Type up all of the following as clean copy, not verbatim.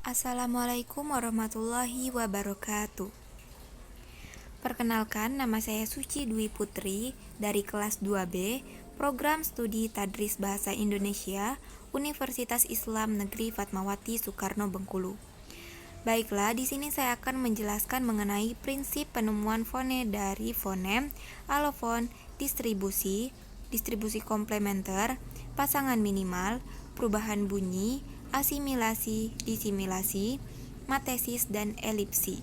Assalamualaikum warahmatullahi wabarakatuh. Perkenalkan, nama saya Suci Dwi Putri dari kelas 2B, Program Studi Tadris Bahasa Indonesia, Universitas Islam Negeri Fatmawati Soekarno Bengkulu. Baiklah, di sini saya akan menjelaskan mengenai prinsip penemuan fone dari fonem, alofon, distribusi komplementer, pasangan minimal, perubahan bunyi, asimilasi, disimilasi, matesis, dan elipsi.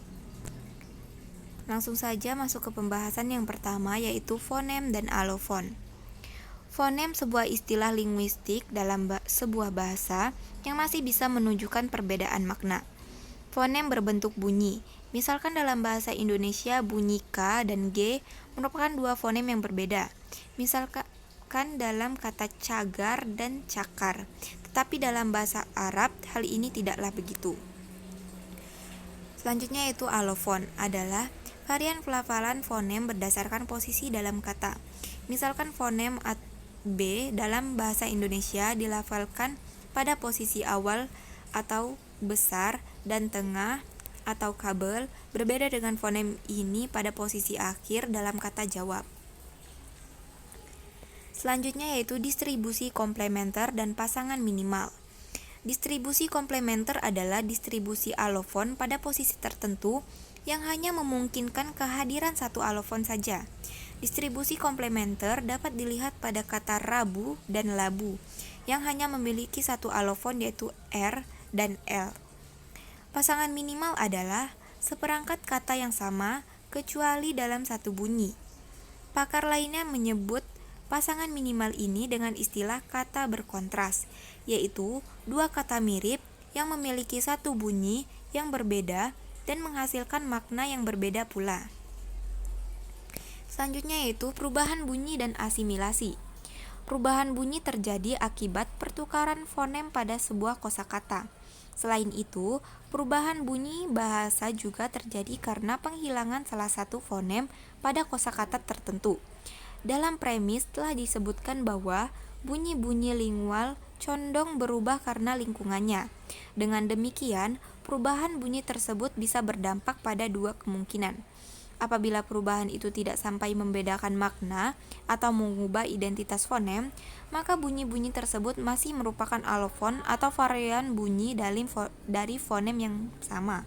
Langsung saja masuk ke pembahasan yang pertama, yaitu fonem dan alofon. Fonem sebuah istilah linguistik dalam sebuah bahasa yang masih bisa menunjukkan perbedaan makna. Fonem berbentuk bunyi. Misalkan dalam bahasa Indonesia bunyi K dan G merupakan dua fonem yang berbeda. Misalkan dalam kata cagar dan cakar. Tetapi dalam bahasa Arab hal ini tidaklah begitu. Selanjutnya yaitu alofon adalah varian pelafalan fonem berdasarkan posisi dalam kata. Misalkan fonem B dalam bahasa Indonesia dilafalkan pada posisi awal atau besar dan tengah atau kabel, berbeda dengan fonem ini pada posisi akhir dalam kata jawab. Selanjutnya yaitu distribusi komplementer dan pasangan minimal. Distribusi komplementer adalah distribusi alofon pada posisi tertentu yang hanya memungkinkan kehadiran satu alofon saja. Distribusi komplementer dapat dilihat pada kata rabu dan labu yang hanya memiliki satu alofon yaitu R dan L. Pasangan minimal adalah seperangkat kata yang sama kecuali dalam satu bunyi. Pakar lainnya menyebut pasangan minimal ini dengan istilah kata berkontras, yaitu dua kata mirip yang memiliki satu bunyi yang berbeda dan menghasilkan makna yang berbeda pula. Selanjutnya yaitu perubahan bunyi dan asimilasi. Perubahan bunyi terjadi akibat pertukaran fonem pada sebuah kosakata. Selain itu, perubahan bunyi bahasa juga terjadi karena penghilangan salah satu fonem pada kosakata tertentu. Dalam premis telah disebutkan bahwa bunyi-bunyi lingual condong berubah karena lingkungannya. Dengan demikian, perubahan bunyi tersebut bisa berdampak pada dua kemungkinan. Apabila perubahan itu tidak sampai membedakan makna atau mengubah identitas fonem, maka bunyi-bunyi tersebut masih merupakan alofon atau varian bunyi dari fonem yang sama.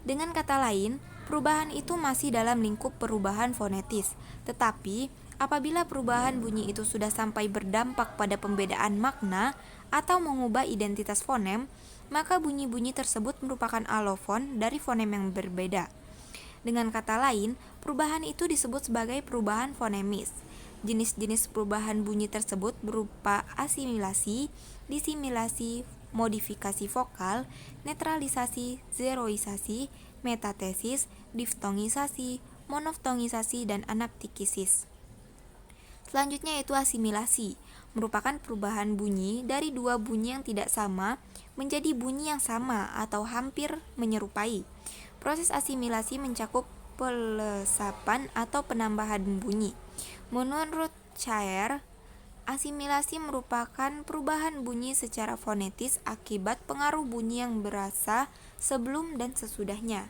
Dengan kata lain, perubahan itu masih dalam lingkup perubahan fonetis, tetapi apabila perubahan bunyi itu sudah sampai berdampak pada pembedaan makna atau mengubah identitas fonem, maka bunyi-bunyi tersebut merupakan alofon dari fonem yang berbeda. Dengan kata lain, perubahan itu disebut sebagai perubahan fonemis. Jenis-jenis perubahan bunyi tersebut berupa asimilasi, disimilasi, modifikasi vokal, netralisasi, zeroisasi, metatesis, diftongisasi, monoftongisasi, dan anaptikisis. Selanjutnya yaitu asimilasi, merupakan perubahan bunyi dari dua bunyi yang tidak sama menjadi bunyi yang sama atau hampir menyerupai. Proses asimilasi mencakup pelesapan atau penambahan bunyi. Menurut Chair, asimilasi merupakan perubahan bunyi secara fonetis akibat pengaruh bunyi yang berasa sebelum dan sesudahnya.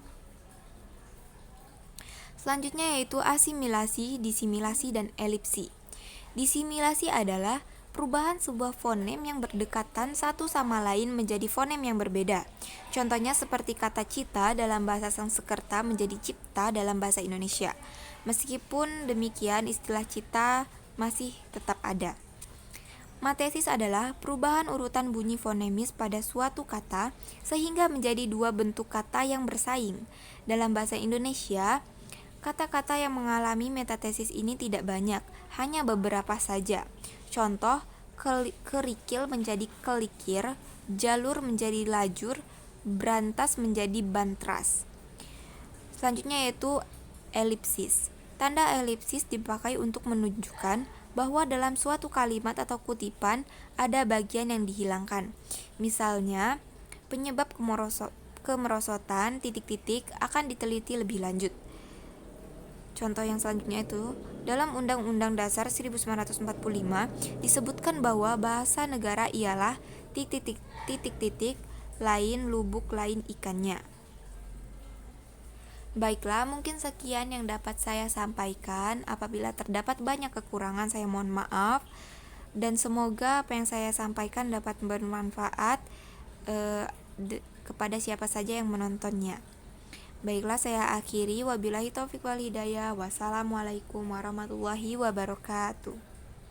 Selanjutnya yaitu asimilasi, disimilasi, dan elipsi. Disimilasi adalah perubahan sebuah fonem yang berdekatan satu sama lain menjadi fonem yang berbeda. Contohnya seperti kata cita dalam bahasa Sanskerta menjadi cipta dalam bahasa Indonesia. Meskipun demikian, istilah cita masih tetap ada. Matesis adalah perubahan urutan bunyi fonemis pada suatu kata sehingga menjadi dua bentuk kata yang bersaing. Dalam bahasa Indonesia, kata-kata yang mengalami metatesis ini tidak banyak, hanya beberapa saja. Contoh, kerikil menjadi kelikir, jalur menjadi lajur, brantas menjadi bantras. Selanjutnya yaitu elipsis. Tanda elipsis dipakai untuk menunjukkan bahwa dalam suatu kalimat atau kutipan ada bagian yang dihilangkan. Misalnya, penyebab kemerosotan titik-titik akan diteliti lebih lanjut. Contoh yang selanjutnya itu, dalam Undang-Undang Dasar 1945 disebutkan bahwa bahasa negara ialah titik-titik lain lubuk lain ikannya. Baiklah, mungkin sekian yang dapat saya sampaikan. Apabila terdapat banyak kekurangan, saya mohon maaf. Dan semoga apa yang saya sampaikan dapat bermanfaat kepada siapa saja yang menontonnya. Baiklah, saya akhiri. Wabillahi taufiq wal hidayah. Wassalamualaikum warahmatullahi wabarakatuh.